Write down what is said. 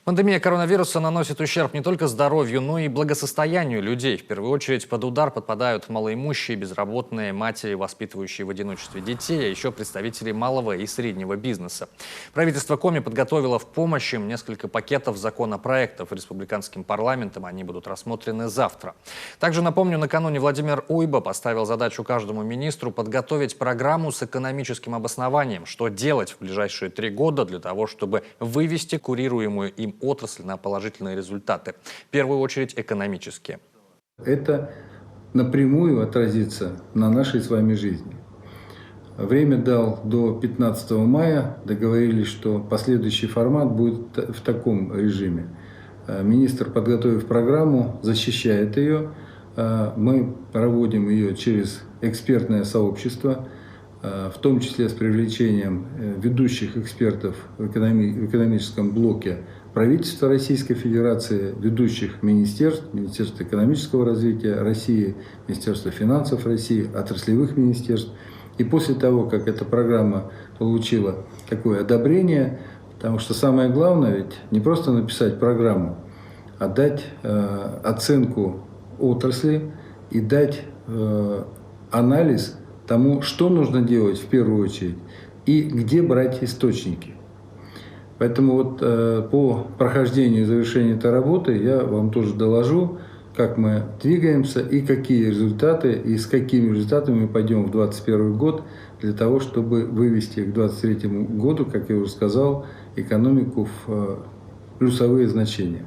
Пандемия коронавируса наносит ущерб не только здоровью, но и благосостоянию людей. В первую очередь под удар подпадают малоимущие, безработные, матери, воспитывающие в одиночестве детей, а еще представители малого и среднего бизнеса. Правительство Коми подготовило в помощь им несколько пакетов законопроектов республиканским парламентом. Они будут рассмотрены завтра. Также, напомню, накануне Владимир Уйба поставил задачу каждому министру подготовить программу с экономическим обоснованием, что делать в ближайшие 3 года для того, чтобы вывести курируемую им отрасль на положительные результаты, в первую очередь экономические. Это напрямую отразится на нашей с вами жизни. Время дал до 15 мая, договорились, что последующий формат будет в таком режиме. Министр, подготовив программу, защищает ее. Мы проводим ее через экспертное сообщество, в том числе с привлечением ведущих экспертов в экономическом блоке правительства Российской Федерации, ведущих министерств, Министерства экономического развития России, Министерства финансов России, отраслевых министерств. И после того, как эта программа получила такое одобрение, потому что самое главное ведь не просто написать программу, а дать оценку отрасли и дать анализ тому, что нужно делать в первую очередь и где брать источники. Поэтому вот по прохождению и завершению этой работы я вам тоже доложу, как мы двигаемся и какие результаты, и с какими результатами мы пойдем в 2021 год для того, чтобы вывести к 2023 году, как я уже сказал, экономику в плюсовые значения.